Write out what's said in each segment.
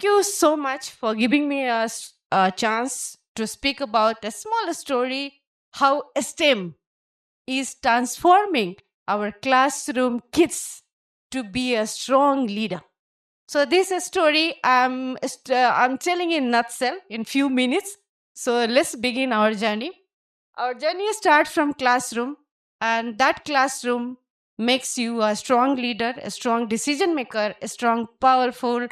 you so much for giving me a chance to speak about a small story how STEM is transforming our classroom kids to be a strong leader. So this story I'm telling in nutshell in few minutes. So let's begin our journey. Our journey starts from classroom, and that classroom makes you a strong leader, a strong decision maker, a strong, powerful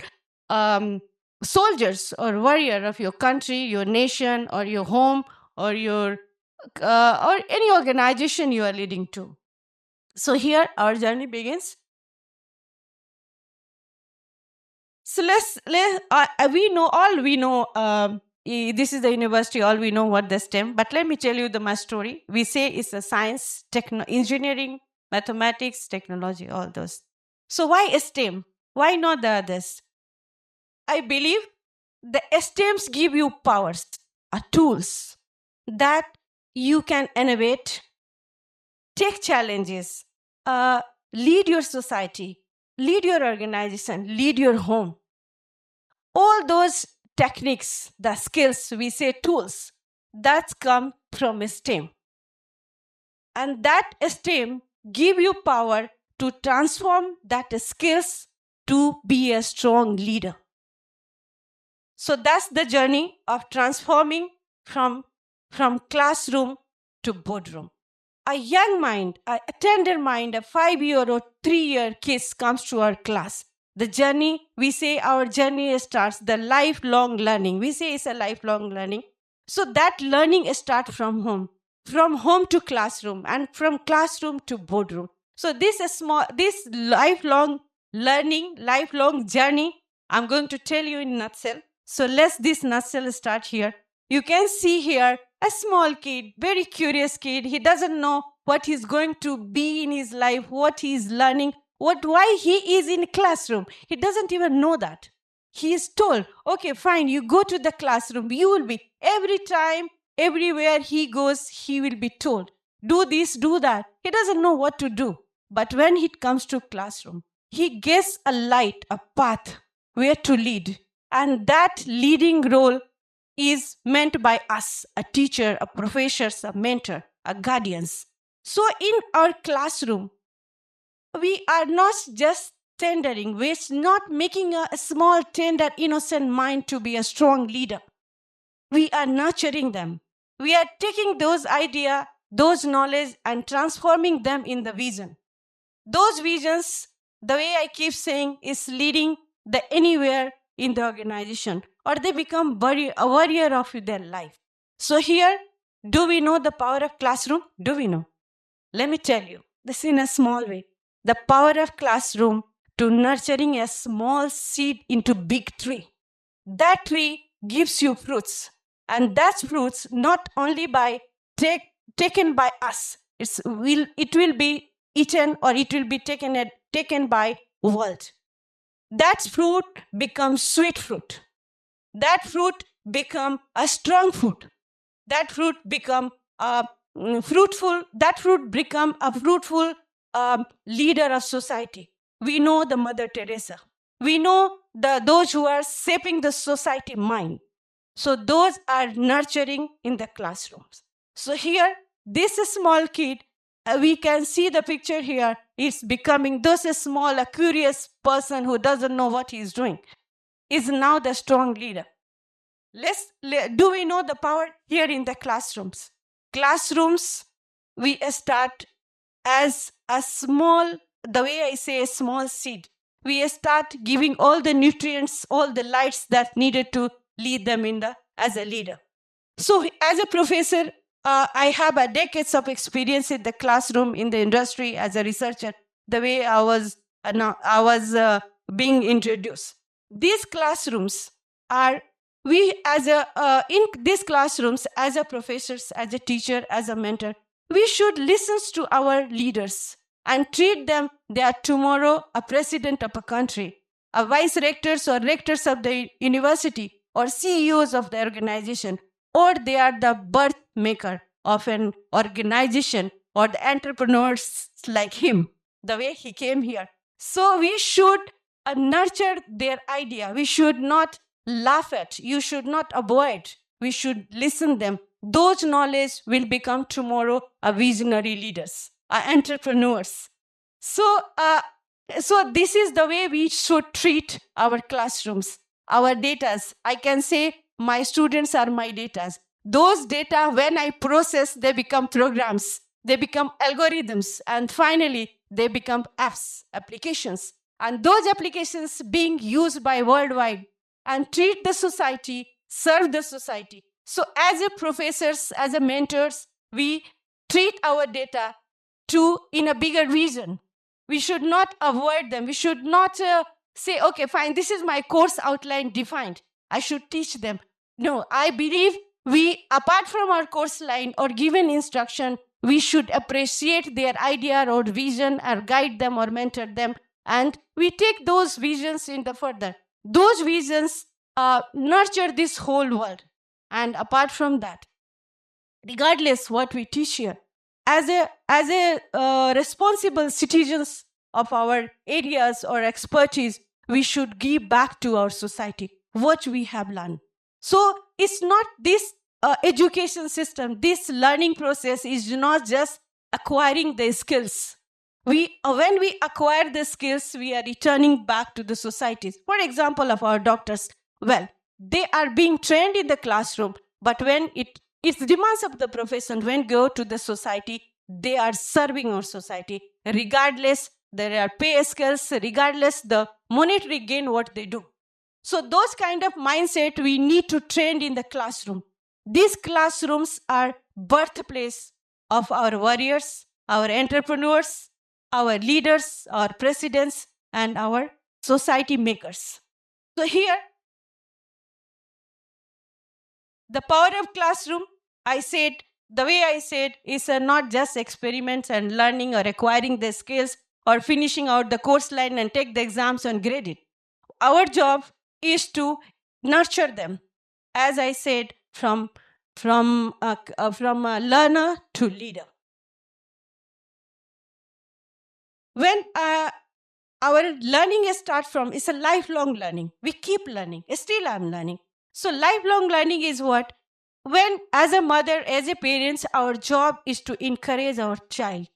um, soldiers or warrior of your country, your nation, or your home, or your or any organization you are leading to. So here our journey begins. So we know this is the university, all we know what the STEM, but let me tell you the my story. We say it's a science, engineering, mathematics, technology, all those. So why STEM? Why not the others? I believe the STEMs give you powers, tools that you can innovate, take challenges, lead your society, lead your organization, lead your home. All those techniques, the skills, we say tools, that come from STEM. And that STEM give you power to transform that skills to be a strong leader. So that's the journey of transforming from classroom to boardroom. A young mind, a tender mind, a 5-year or 3-year kid comes to our class. The journey, we say our journey starts, the lifelong learning. We say it's a lifelong learning. So that learning starts from home to classroom, and from classroom to boardroom. So this lifelong learning, lifelong journey, I'm going to tell you in nutshell. So let's this nutshell start here. You can see here a small kid, very curious kid. He doesn't know what he's going to be in his life, what he's learning, why he is in classroom. He doesn't even know that. He is told, okay, fine, you go to the classroom. You will be, every time, everywhere he goes, he will be told, do this, do that. He doesn't know what to do. But when it comes to classroom, he gets a light, a path where to lead. And that leading role is meant by us, a teacher, a professor, a mentor, a guardians. So in our classroom, we are not just tendering, we're not making a small, tender, innocent mind to be a strong leader. We are nurturing them. We are taking those ideas, those knowledge, and transforming them in the vision. Those visions, the way I keep saying, is leading the anywhere in the organization, or they become a warrior of their life. So here, do we know the power of classroom? Do we know? Let me tell you, this in a small way. The power of classroom to nurturing a small seed into big tree. That tree gives you fruits. And that's fruits not only by taken by us. It will be eaten, or it will be taken by world. That fruit becomes sweet fruit. That fruit become a strong fruit. That fruit become a fruitful. That fruit become a fruitful leader of society. We know the Mother Teresa. We know those who are shaping the society mind. So those are nurturing in the classrooms. So here, this small kid, we can see the picture here, is becoming those small, a curious person who doesn't know what he's doing, is now the strong leader. Do we know the power here in the classrooms? Classrooms, we start as a small, the way I say, a small seed. We start giving all the nutrients, all the lights that needed to lead them as a leader. So as a professor, I have decades of experience in the classroom, in the industry, as a researcher, the way I was being introduced. These classrooms are, in these classrooms, as a professors, as a teacher, as a mentor, we should listen to our leaders and treat them, they are tomorrow a president of a country, a vice rectors or rectors of the university, or CEOs of the organization, or they are the birth maker of an organization, or the entrepreneurs like him, the way he came here. So we should nurture their idea. We should not laugh at. You should not avoid. We should listen them. Those knowledge will become tomorrow a visionary leaders, entrepreneurs. So this is the way we should treat our classrooms, our datas. I can say my students are my datas. Those data, when I process, they become programs, they become algorithms, and finally they become apps, applications. And those applications being used by worldwide and treat the society, serve the society. So as a professors, as a mentors, we treat our data to in a bigger vision. We should not avoid them. We should not say, okay, fine, this is my course outline defined. I should teach them. No, I believe we, apart from our course line or given instruction, we should appreciate their idea or vision or guide them or mentor them. And we take those visions in the further. Those visions nurture this whole world. And apart from that, regardless what we teach here, as a responsible citizens of our areas or expertise, we should give back to our society what we have learned. So it's not this education system, this learning process is not just acquiring the skills. When we acquire the skills, we are returning back to the societies. For example, of our doctors, well, they are being trained in the classroom, but when it's demands of the profession, when go to the society, they are serving our society, regardless there are pay scales, regardless the monetary gain what they do. So those kind of mindset we need to train in the classroom. These classrooms are birthplace of our warriors, our entrepreneurs, our leaders, our presidents, and our society makers. So here, the power of classroom, I said, the way I said, is not just experiments and learning or acquiring the skills or finishing out the course line and take the exams and grade it. Our job is to nurture them, as I said, from a learner to leader. When our learning starts from, it's a lifelong learning. We keep learning. Still I'm learning. So lifelong learning is what? When as a mother, as a parents, our job is to encourage our child.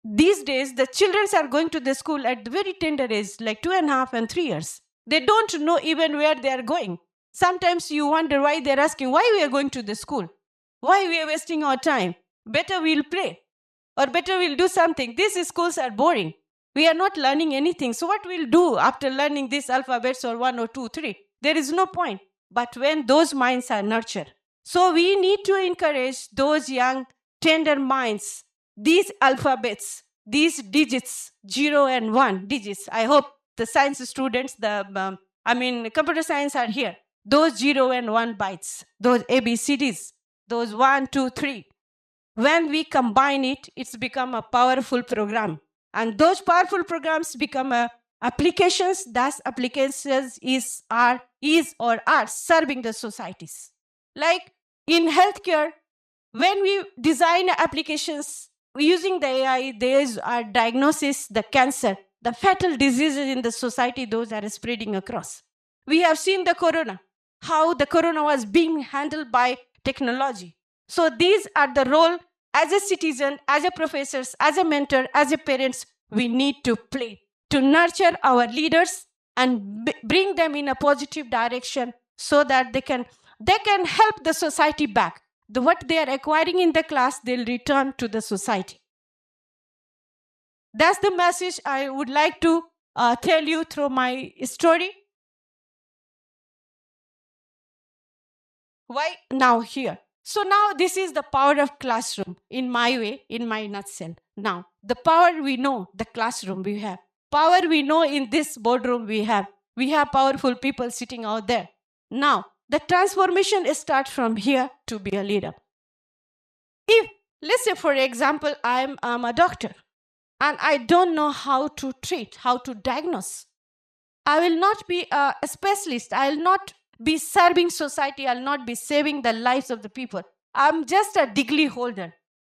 These days, the children are going to the school at the very tender age, like 2.5 and 3 years. They don't know even where they are going. Sometimes you wonder why they're asking, why we are going to the school? Why we are wasting our time? Better we'll play. Or better we'll do something. These schools are boring. We are not learning anything. So what we'll do after learning these alphabets or 1 or 2, 3? There is no point. But when those minds are nurtured. So we need to encourage those young, tender minds, these alphabets, these digits, 0 and 1 digits. I hope the science students, computer science are here. Those 0 and 1 bytes, those ABCDs, those 1, 2, 3. When we combine it, it's become a powerful program. And those powerful programs become applications. Thus, applications are serving the societies. Like in healthcare, when we design applications using the AI, there's our diagnosis, the cancer, the fatal diseases in the society, those are spreading across. We have seen the corona, how the corona was being handled by technology. So these are the role as a citizen, as a professors, as a mentor, as a parents, we need to play to nurture our leaders and bring them in a positive direction so that they can help the society back. What they are acquiring in the class, they'll return to the society. That's the message I would like to tell you through my story. Why now here? So now this is the power of classroom in my way, in my nutshell. Now, the power we know, the classroom we have. Power we know in this boardroom we have. We have powerful people sitting out there. Now, the transformation starts from here to be a leader. If, let's say for example, I'm a doctor and I don't know how to treat, how to diagnose. I will not be a specialist. I will not be serving society. I'll not be saving the lives of the people. I'm just a degree holder.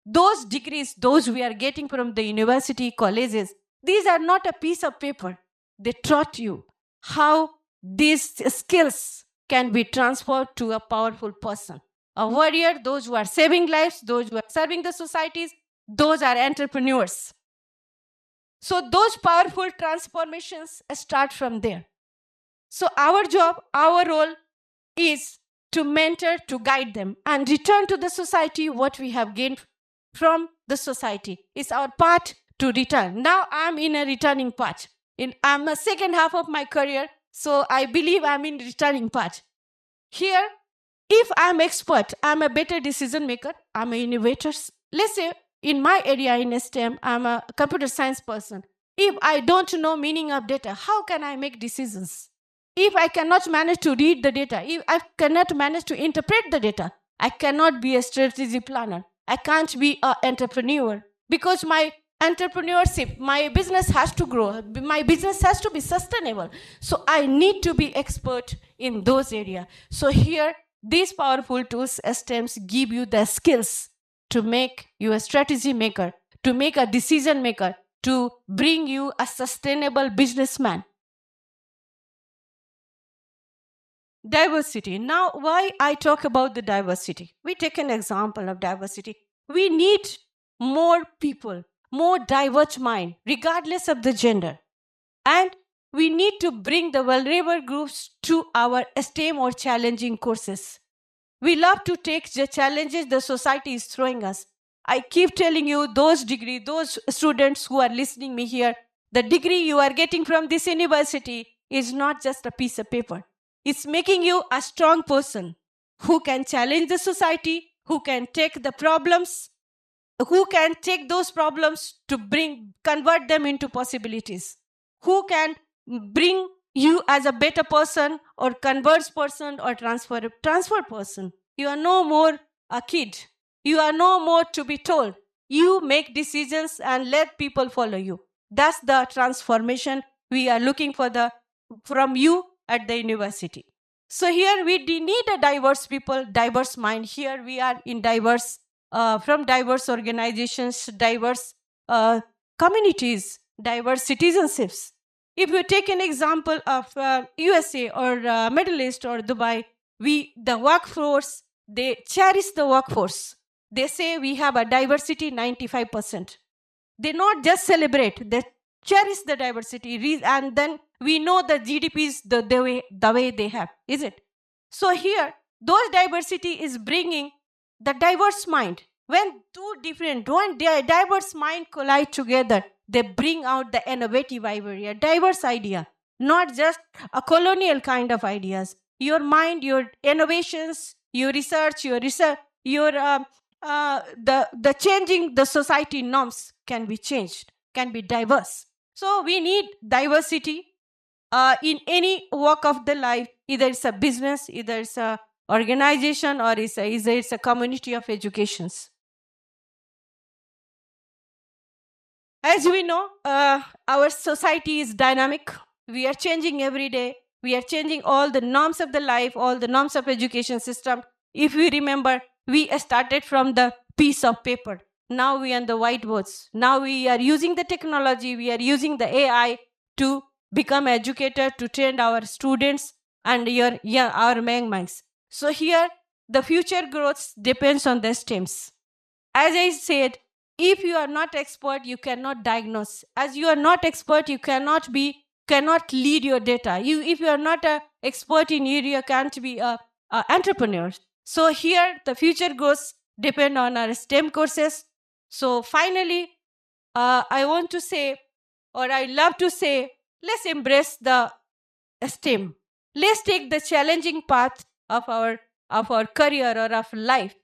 Those degrees, those we are getting from the university, colleges, these are not a piece of paper. they taught you how these skills can be transferred to a powerful person. A warrior, those who are saving lives, those who are serving the societies, those are entrepreneurs. So those powerful transformations start from there. So our job, our role is to mentor, to guide them, and return to the society what we have gained from the society. It's our part to return. Now I'm in a returning part. I'm a second half of my career, so I believe I'm in returning part. Here, if I'm expert, I'm a better decision maker, I'm an innovator. Let's say in my area in STEM, I'm a computer science person. If I don't know meaning of data, how can I make decisions? If I cannot manage to read the data, if I cannot manage to interpret the data, I cannot be a strategy planner. I can't be an entrepreneur, because my entrepreneurship, my business has to grow. My business has to be sustainable. So I need to be expert in those areas. So here, these powerful tools, STEMs, give you the skills to make you a strategy maker, to make a decision maker, to bring you a sustainable businessman. Diversity. Now, why I talk about the diversity? We take an example of diversity. We need more people, more diverse mind, regardless of the gender. And we need to bring the vulnerable groups to our STEM or challenging courses. We love to take the challenges the society is throwing us. I keep telling you, those students who are listening me here, the degree you are getting from this university is not just a piece of paper. It's making you a strong person who can challenge the society, who can take the problems, who can take those problems to convert them into possibilities, who can bring you as a better person or converse person or transfer person. You are no more a kid. You are no more to be told. You make decisions and let people follow you. That's the transformation we are looking for from you at the university. So here we need a diverse people, diverse mind. Here we are in from diverse organizations, diverse communities, diverse citizenships. If you take an example of USA or Middle East or Dubai, the workforce, they cherish the workforce. They say we have a diversity 95%. They not just celebrate, they cherish the diversity, and then we know the GDPs the way they have, is it? So here, those diversity is bringing the diverse mind. When one diverse mind collide together, they bring out the innovative idea, diverse idea, not just a colonial kind of ideas. Your mind, your innovations, your research, the changing the society norms can be changed, can be diverse. So we need diversity in any walk of the life. Either it's a business, either it's a organization, or either it's a community of educations. As we know, our society is dynamic. We are changing every day. We are changing all the norms of the life, all the norms of education system. If we remember, we started from the piece of paper. Now we are on the whiteboards. Now we are using the technology. We are using the AI to become educator, to train our students and our young minds. So here, the future growth depends on the STEMs. As I said, if you are not expert, you cannot diagnose. As you are not expert, you cannot lead your data. If you are not an expert in area, you can't be an entrepreneur. So here, the future growth depend on our STEM courses. So finally, I want to say, or I love to say, let's embrace the STEM. Let's take the challenging path of our career or of life.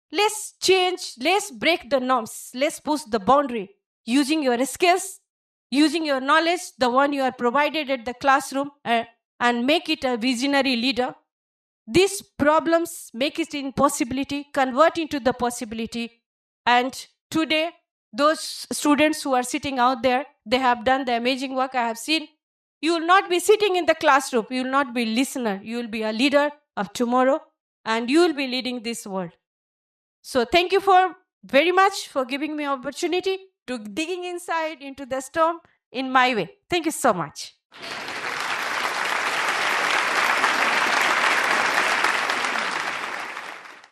Let's change, let's break the norms, let's push the boundary using your skills, using your knowledge, the one you are provided at the classroom, and make it a visionary leader. These problems make it impossibility, convert into the possibility. And today, those students who are sitting out there, they have done the amazing work I have seen. You will not be sitting in the classroom. You will not be a listener. You will be a leader of tomorrow, and you will be leading this world. So thank you very much for giving me opportunity to digging inside into the storm in my way. Thank you so much.